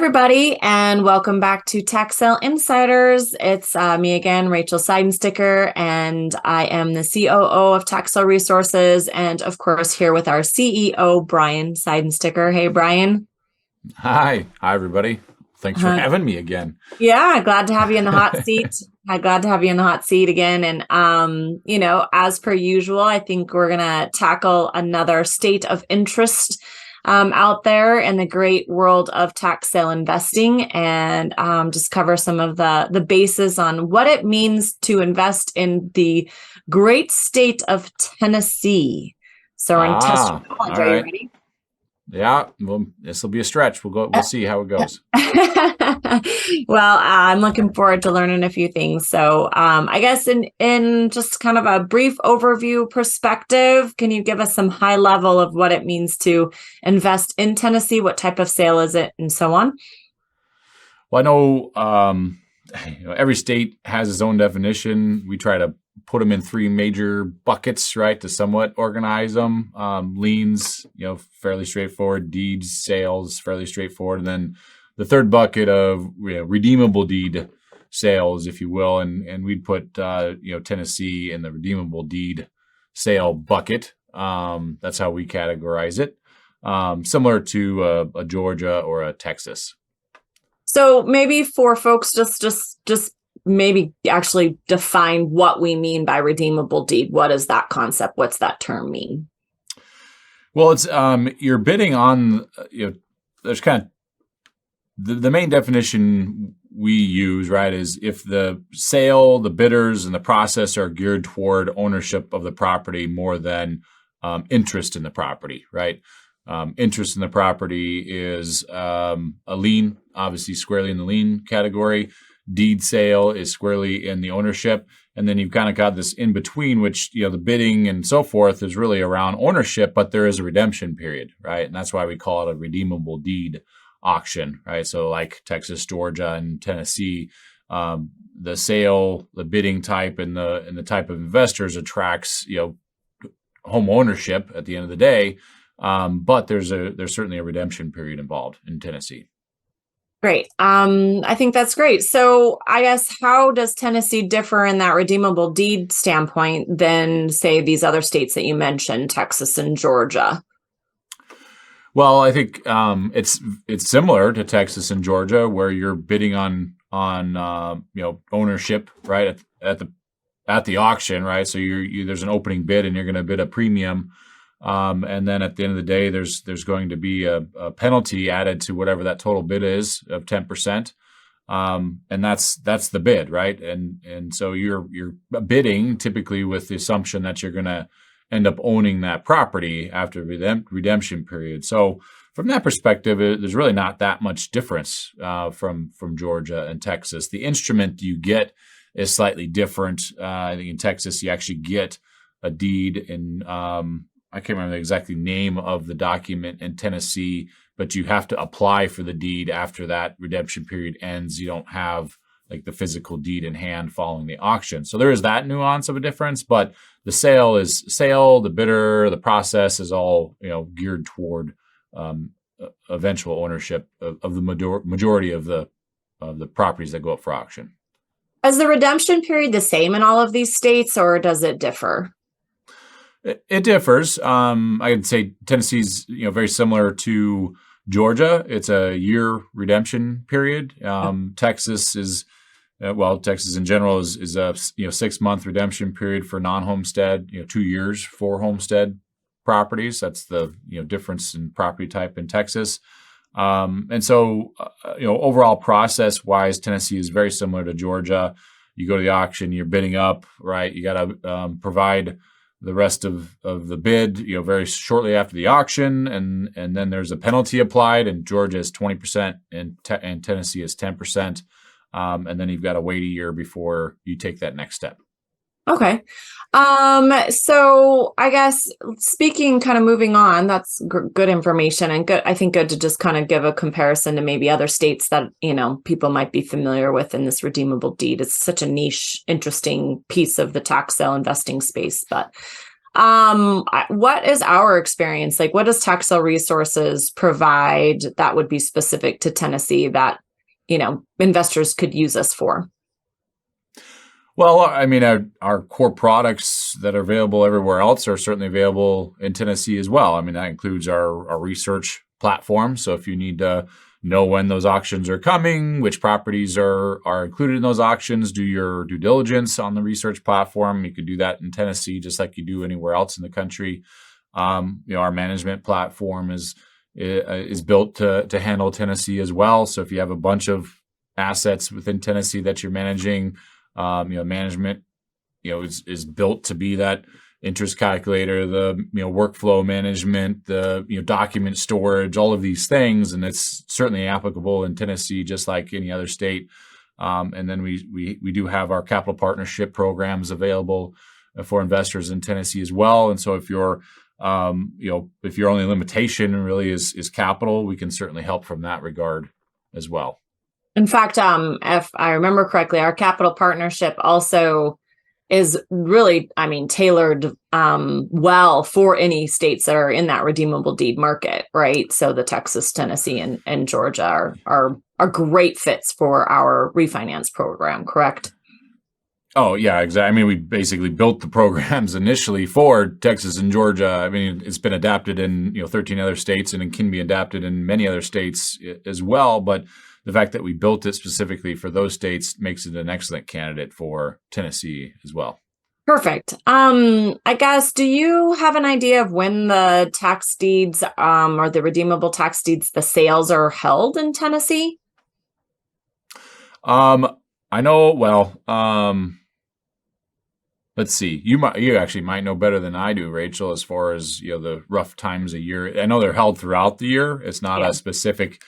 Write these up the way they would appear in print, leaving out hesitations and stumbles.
everybody, and welcome back to Tax Sale Insiders. It's me again, Rachel Seidensticker, and I am the COO of Tax Sale Resources, and of course here with our CEO, Brian Seidensticker. Hey, Brian. Hi, everybody. Thanks for having me again. Yeah, glad to have you in the hot seat. Glad to have you in the hot seat again. And, as per usual, I think we're going to tackle another state of interest out there in the great world of tax sale investing, and just cover some of the basis on what it means to invest in the great state of Tennessee. So we're going to test your knowledge. Are you ready? Yeah, well, this will be a stretch. We'll see how it goes. Well, I'm looking forward to learning a few things. So I guess in just kind of a brief overview perspective, can you give us some high level of what it means to invest in Tennessee? What type of sale is it, and so on? Well, I know, every state has its own definition. We try to put them in three major buckets, right, to somewhat organize them. Liens, fairly straightforward. Deeds, sales, fairly straightforward. And then the third bucket of redeemable deed sales, if you will, and we'd put Tennessee in the redeemable deed sale bucket. That's how we categorize it, similar to a Georgia or a Texas. So maybe for folks, just maybe actually define what we mean by redeemable deed. What is that concept? What's that term mean? Well, it's you're bidding on there's kind of the main definition we use, right, is if the sale, the bidders, and the process are geared toward ownership of the property more than interest in the property, right? Interest in the property is a lien, obviously squarely in the lien category. Deed sale is squarely in the ownership. And then you've kind of got this in between, which, the bidding and so forth is really around ownership, but there is a redemption period, right? And that's why we call it a redeemable deed auction, right? So like Texas, Georgia, and Tennessee, the sale, the bidding type, and the type of investors attracts, home ownership at the end of the day. But there's certainly a redemption period involved in Tennessee. Great. I think that's great. So I guess, how does Tennessee differ in that redeemable deed standpoint than, say, these other states that you mentioned, Texas and Georgia? Well, I think it's similar to Texas and Georgia, where you're bidding on ownership, right, at the auction, right? So there's an opening bid, and you're going to bid a premium. And then at the end of the day, there's going to be a penalty added to whatever that total bid is of 10%. And that's the bid, right? And so you're bidding typically with the assumption that you're going to end up owning that property after redemption period. So from that perspective, there's really not that much difference from Georgia and Texas. The instrument you get is slightly different. I think in Texas, you actually get a deed in I can't remember the exact name of the document in Tennessee, but you have to apply for the deed after that redemption period ends. You don't have like the physical deed in hand following the auction. So there is that nuance of a difference, but the sale is sale, the bidder, the process is all, geared toward eventual ownership of the majority of the properties that go up for auction. Is the redemption period the same in all of these states, or does it differ? It differs. I would say Tennessee's, very similar to Georgia. It's a year redemption period. Texas is, Texas in general is a 6-month redemption period for non-homestead. 2 years for homestead properties. That's the difference in property type in Texas. And so overall process wise, Tennessee is very similar to Georgia. You go to the auction, you're bidding up, right? You got to provide the rest of the bid, very shortly after the auction, and then there's a penalty applied, and Georgia is 20% and Tennessee is 10%, and then you've got to wait a year before you take that next step. Okay. So I guess kind of moving on, that's good information, and good. I think good to just kind of give a comparison to maybe other states that, people might be familiar with in this redeemable deed. It's such a niche, interesting piece of the tax sale investing space. But What is our experience? Like, what does tax sale resources provide that would be specific to Tennessee that, investors could use us for? Well, I mean, our core products that are available everywhere else are certainly available in Tennessee as well. I mean, that includes our research platform. So if you need to know when those auctions are coming, which properties are included in those auctions, do your due diligence on the research platform. You can do that in Tennessee just like you do anywhere else in the country. Our management platform is built to handle Tennessee as well. So if you have a bunch of assets within Tennessee that you're managing, management, is built to be that interest calculator, the, workflow management, the, document storage, all of these things. And it's certainly applicable in Tennessee, just like any other state. And then we do have our capital partnership programs available for investors in Tennessee as well. And so if your only limitation really is capital, we can certainly help from that regard as well. In fact, if I remember correctly, our capital partnership also is really, tailored well for any states that are in that redeemable deed market, right? So the Texas, Tennessee, and Georgia are great fits for our refinance program, correct? Oh, yeah, exactly. I mean, we basically built the programs initially for Texas and Georgia. I mean, it's been adapted in 13 other states, and it can be adapted in many other states as well. But the fact that we built it specifically for those states makes it an excellent candidate for Tennessee as well. Perfect. I guess, do you have an idea of when the tax deeds, or the redeemable tax deeds, the sales are held in Tennessee? I know, well, let's see. You actually might know better than I do, Rachel, as far as, the rough times a year. I know they're held throughout the year. It's not a specific,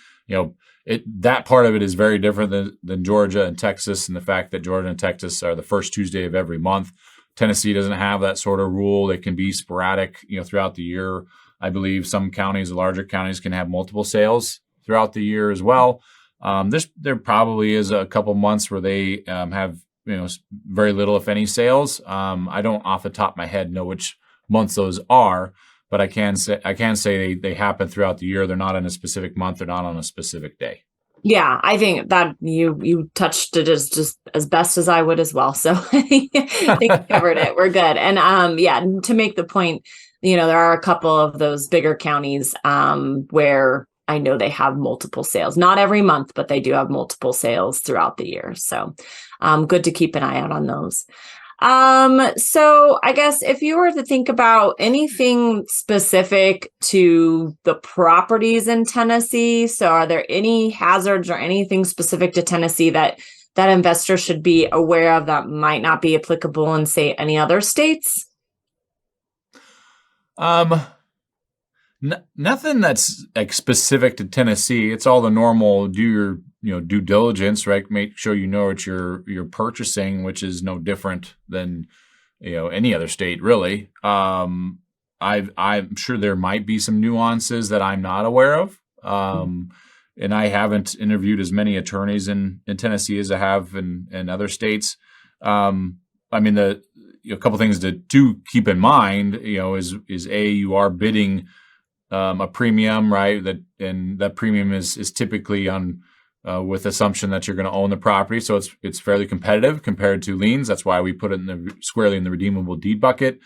that part of it is very different than Georgia and Texas, and the fact that Georgia and Texas are the first Tuesday of every month. Tennessee doesn't have that sort of rule. It can be sporadic, throughout the year. I believe some counties, the larger counties, can have multiple sales throughout the year as well. There probably is a couple months where they have very little, if any, sales. I don't off the top of my head know which months those are, but I can say they happen throughout the year. They're not in a specific month. They're not on a specific day. Yeah, I think that you touched it as best as I would as well. So I think you covered it. We're good. And to make the point, there are a couple of those bigger counties where I know they have multiple sales, not every month, but they do have multiple sales throughout the year. So good to keep an eye out on those. So I guess if you were to think about anything specific to the properties in Tennessee, so are there any hazards or anything specific to Tennessee that investors should be aware of that might not be applicable in, say, any other states? Nothing that's like specific to Tennessee. It's all the normal. Do your due diligence, right? Make sure you know what you're purchasing, which is no different than any other state, really. I'm sure there might be some nuances that I'm not aware of, and I haven't interviewed as many attorneys in Tennessee as I have in other states. I mean, a couple things to keep in mind, is you are bidding a premium, right? That premium is typically on with assumption that you're going to own the property, so it's fairly competitive compared to liens. That's why we put it squarely in the redeemable deed bucket.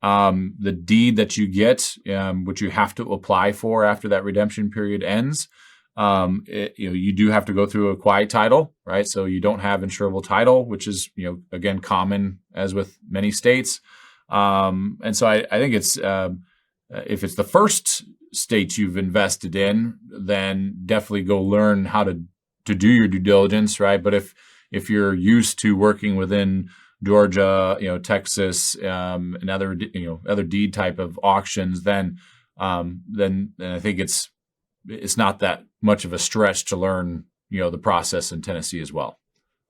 The deed that you get, which you have to apply for after that redemption period ends, you do have to go through a quiet title, right? So you don't have insurable title, which is again common as with many states. And so I think it's if it's the first state you've invested in, then definitely go learn how to do your due diligence, right? But if you're used to working within Georgia, Texas, and other deed type of auctions, then I think it's not that much of a stretch to learn the process in Tennessee as well.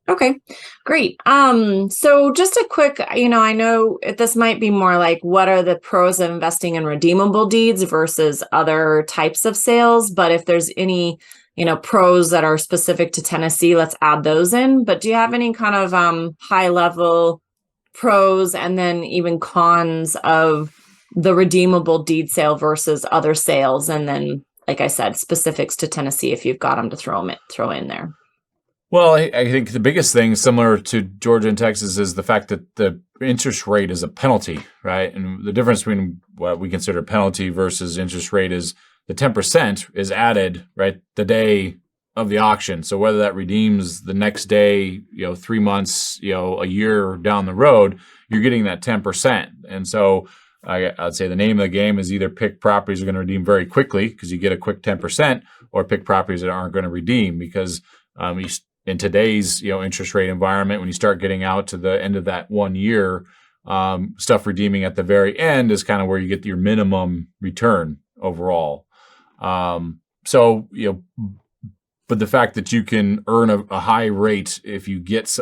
Okay, great. So just a quick, I know this might be more like, what are the pros of investing in redeemable deeds versus other types of sales? But if there's any, pros that are specific to Tennessee, let's add those in. But do you have any kind of high level pros and then even cons of the redeemable deed sale versus other sales, and then, like I said, specifics to Tennessee if you've got them to throw in there. Well, I think the biggest thing, similar to Georgia and Texas, is the fact that the interest rate is a penalty, right? And the difference between what we consider penalty versus interest rate is the 10% is added, right, the day of the auction. So whether that redeems the next day, 3 months, a year down the road, you're getting that 10%. And so I'd say the name of the game is either pick properties that are going to redeem very quickly because you get a quick 10%, or pick properties that aren't going to redeem because in today's interest rate environment, when you start getting out to the end of that 1 year, stuff redeeming at the very end is kind of where you get your minimum return overall. But the fact that you can earn a high rate if you get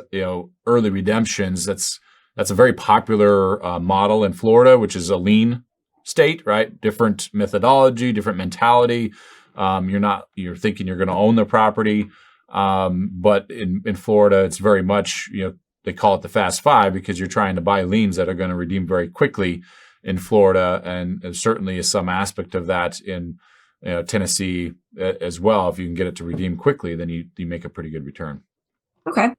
early redemptions, that's a very popular model in Florida, which is a lien state, right? Different methodology, different mentality. You're thinking you're going to own the property. But in Florida, it's very much, they call it the Fast Five because you're trying to buy liens that are going to redeem very quickly in Florida. And there certainly is some aspect of that in Tennessee as well. If you can get it to redeem quickly, then you make a pretty good return. Okay.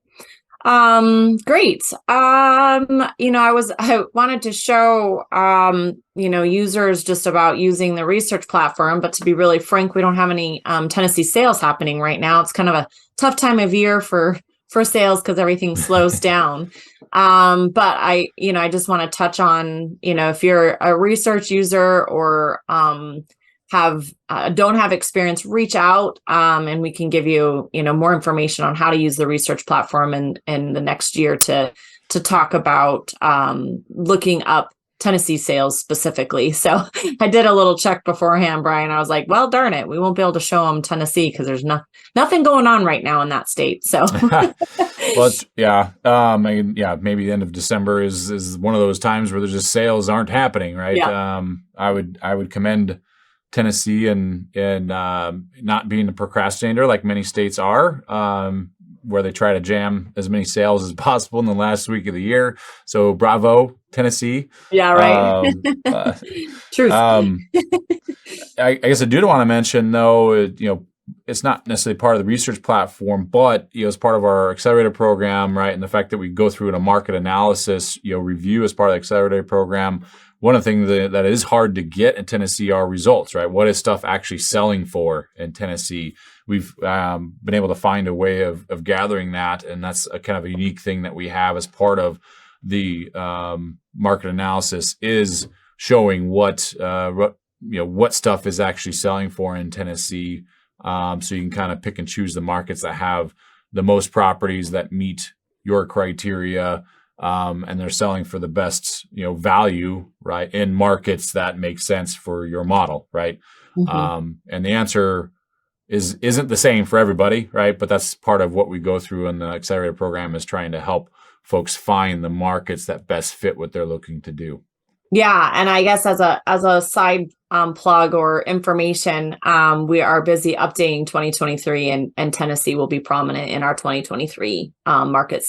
Great. I wanted to show, users just about using the research platform, but to be really frank, we don't have any, Tennessee sales happening right now. It's kind of a tough time of year for sales because everything slows down. But I just want to touch on, if you're a research user or, don't have experience, reach out and we can give you more information on how to use the research platform in the next year to talk about looking up Tennessee sales specifically. So I did a little check beforehand, Brian. I was like, well, darn it, we won't be able to show them Tennessee because there's nothing going on right now in that state. So well, maybe the end of December is one of those times where there's just sales aren't happening, right? Yeah. I would commend Tennessee and not being a procrastinator like many states are, where they try to jam as many sales as possible in the last week of the year. So bravo, Tennessee. Yeah, right. Truth. I guess I do want to mention, though, it's not necessarily part of the research platform, but as part of our accelerator program, right, and the fact that we go through a market analysis review as part of the accelerator program. One of the things that is hard to get in Tennessee are results, right? What is stuff actually selling for in Tennessee? We've been able to find a way of gathering that, and that's a kind of a unique thing that we have as part of the market analysis is showing what stuff is actually selling for in Tennessee. So you can kind of pick and choose the markets that have the most properties that meet your criteria. And they're selling for the best, value, right, in markets that make sense for your model, right? Mm-hmm. And the answer isn't the same for everybody, right? But that's part of what we go through in the accelerator program is trying to help folks find the markets that best fit what they're looking to do. Yeah, and I guess as a side plug or information, we are busy updating 2023, and Tennessee will be prominent in our 2023 market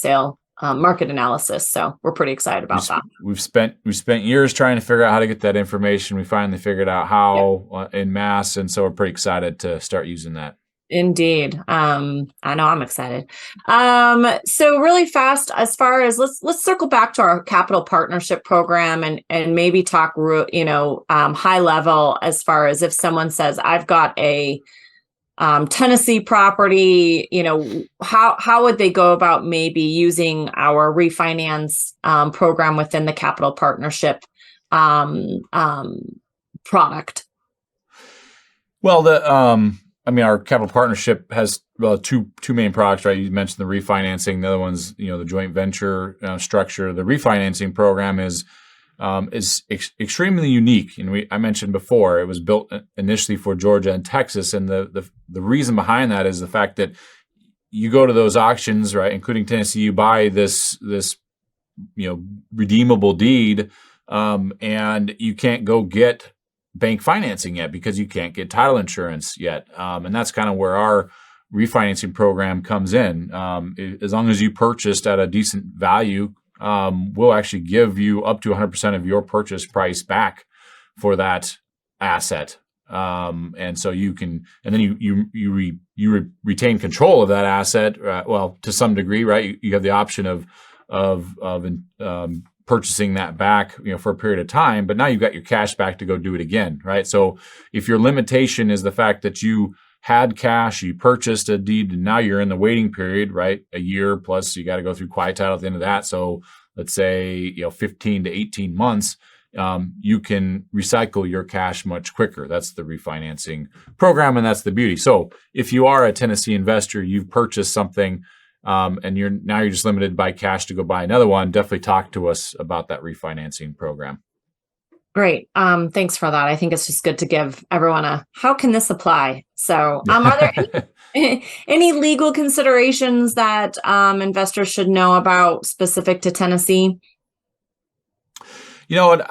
analysis. So we're pretty excited about that. We've spent years trying to figure out how to get that information. We finally figured out how en masse, and so we're pretty excited to start using that. Indeed. I know I'm excited. So really fast, as far as let's circle back to our capital partnership program and maybe talk, high level as far as if someone says, I've got a Tennessee property, how would they go about maybe using our refinance program within the capital partnership product? Well, our capital partnership has two main products, right? You mentioned the refinancing. The other one's, the joint venture structure. The refinancing program is extremely unique. And I mentioned before, it was built initially for Georgia and Texas. And the reason behind that is the fact that you go to those auctions, right, including Tennessee, you buy this redeemable deed, and you can't go get bank financing yet because you can't get title insurance yet. And that's kind of where our refinancing program comes in. As long as you purchased at a decent value, will actually give you up to 100% of your purchase price back for that asset. And so you can, and then you retain control of that asset. Well, to some degree, right? You have the option of purchasing that back, for a period of time, but now you've got your cash back to go do it again, right? So if your limitation is the fact that you had cash, you purchased a deed, and now you're in the waiting period, right? A year plus you got to go through quiet title at the end of that. So let's say, 15 to 18 months, you can recycle your cash much quicker. That's the refinancing program, and that's the beauty. So if you are a Tennessee investor, you've purchased something, and you're just limited by cash to go buy another one, definitely talk to us about that refinancing program. Great. Thanks for that. I think it's just good to give everyone how can this apply? So, are there any legal considerations that investors should know about specific to Tennessee? You know what?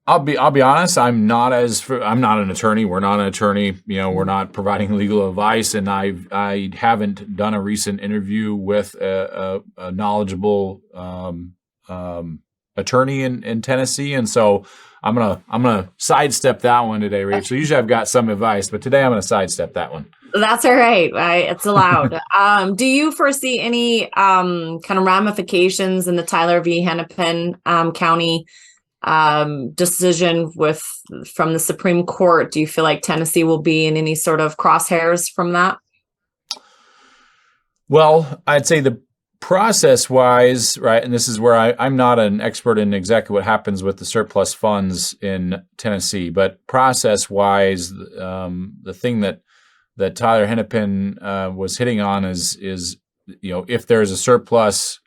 I'll be honest. I'm not an attorney. We're not an attorney. We're not providing legal advice, and I haven't done a recent interview with a knowledgeable attorney in Tennessee, and so I'm gonna sidestep that one today, Rachel. Usually I've got some advice, but today I'm gonna sidestep that one. That's all right. It's allowed. Do you foresee any kind of ramifications in the Tyler v. Hennepin County decision from the Supreme Court? Do you feel like Tennessee will be in any sort of crosshairs from that? Well, I'd say the process-wise, right, and this is where I'm not an expert in exactly what happens with the surplus funds in Tennessee, but process-wise, the thing that Tyler Hennepin was hitting on is if there's a surplus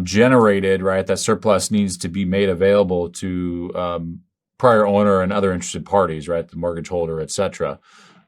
generated, right, that surplus needs to be made available to prior owner and other interested parties, right, the mortgage holder, et cetera.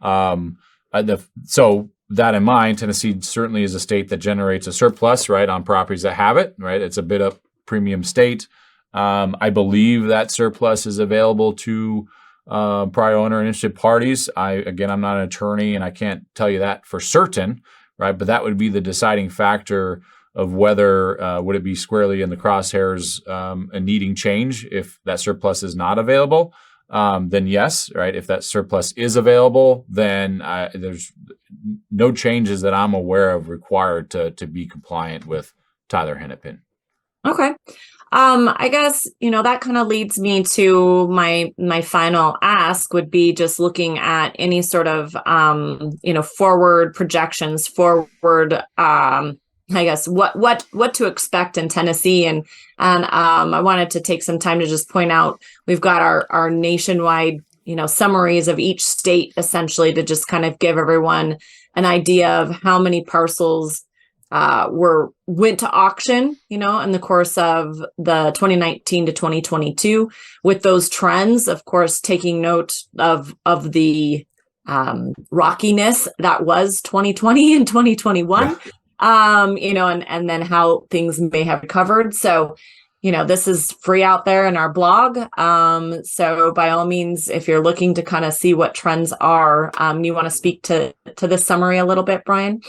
So that in mind, Tennessee certainly is a state that generates a surplus, right, on properties that have it, right? It's a bit of premium state. I believe that surplus is available to prior owner and interested parties. I'm not an attorney and I can't tell you that for certain, right? But that would be the deciding factor of whether would it be squarely in the crosshairs and needing change if that surplus is not available. Then yes, right? If that surplus is available, then there's no changes that I'm aware of required to be compliant with Tyler Hennepin. Okay. I guess, that kind of leads me to my final ask would be just looking at any sort of, forward projections, I guess what to expect in Tennessee, and I wanted to take some time to just point out we've got our nationwide summaries of each state essentially to just kind of give everyone an idea of how many parcels went to auction in the course of the 2019 to 2022, with those trends, of course, taking note of the rockiness that was 2020 and 2021. Yeah. And then how things may have recovered. So, this is free out there in our blog. So by all means, if you're looking to kind of see what trends are, you want to speak to this summary a little bit, Brian?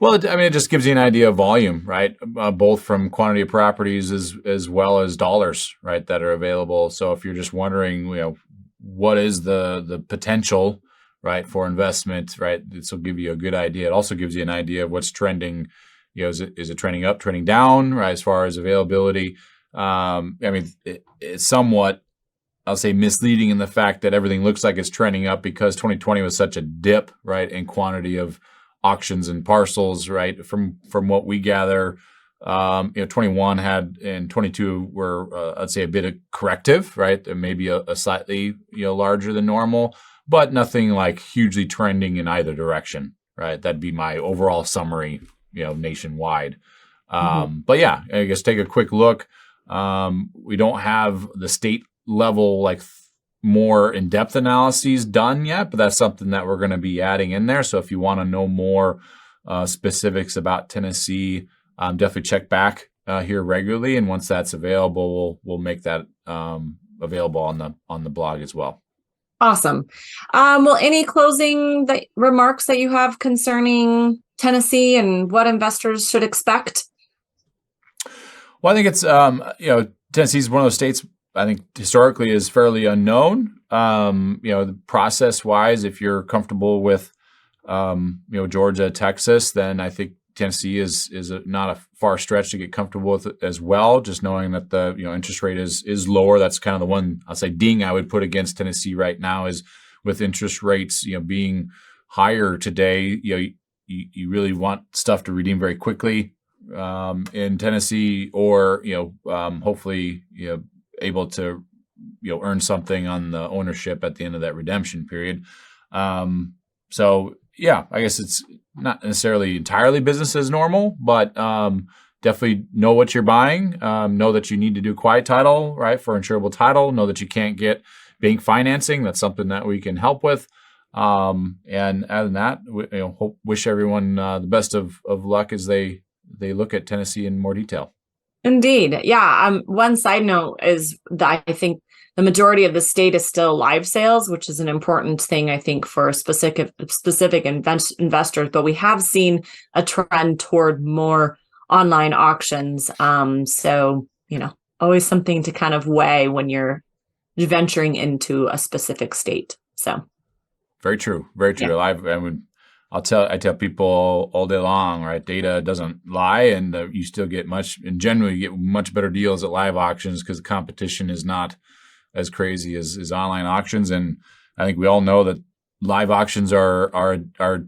Well, it just gives you an idea of volume, right? Both from quantity of properties as well as dollars, right, that are available. So if you're just wondering, what is the potential, right, for investment, right? This will give you a good idea. It also gives you an idea of what's trending. Is it trending up, trending down, right? As far as availability, it's somewhat, I'll say, misleading in the fact that everything looks like it's trending up because 2020 was such a dip, right, in quantity of auctions and parcels, right? From what we gather, 21 had and 22 were, I'd say, a bit of corrective, right? Maybe a slightly, larger than normal, but nothing like hugely trending in either direction, right? That'd be my overall summary, nationwide. But yeah, I guess take a quick look. We don't have the state level, like more in-depth analyses done yet, but that's something that we're going to be adding in there. So if you want to know more specifics about Tennessee, definitely check back here regularly. And once that's available, we'll make that available on the blog as well. Awesome. Well, any closing remarks that you have concerning Tennessee and what investors should expect? Well, I think it's Tennessee is one of those states I think historically is fairly unknown. The process wise, if you're comfortable with Georgia, Texas, then I think Tennessee is not a far stretch to get comfortable with it as well. Just knowing that the interest rate is lower. That's kind of the one I'll say ding I would put against Tennessee right now is with interest rates being higher today. You really want stuff to redeem very quickly in Tennessee, or hopefully able to earn something on the ownership at the end of that redemption period. So yeah, I guess it's not necessarily entirely business as normal, but definitely know what you're buying. Know that you need to do quiet title, right, for insurable title. Know that you can't get bank financing. That's something that we can help with. And other than that, wish everyone the best of luck as they look at Tennessee in more detail. Indeed. Yeah. One side note is that I think the majority of the state is still live sales, which is an important thing, I think, for specific investors. But we have seen a trend toward more online auctions. So, always something to kind of weigh when you're venturing into a specific state. So very true. Very true. Yeah. I tell people all day long, right? Data doesn't lie, and you still get in general, you get much better deals at live auctions because the competition is not as crazy as online auctions. And I think we all know that live auctions are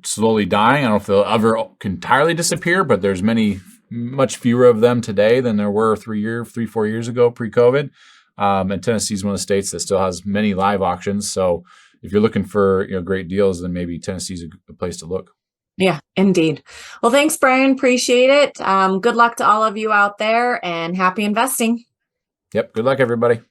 slowly dying. I don't know if they'll ever entirely disappear, but there's much fewer of them today than there were 4 years ago pre-COVID. And Tennessee is one of the states that still has many live auctions. So if you're looking for great deals, then maybe Tennessee's a place to look. Yeah, indeed. Well, thanks, Brian. Appreciate it. Good luck to all of you out there, and happy investing. Yep. Good luck, everybody.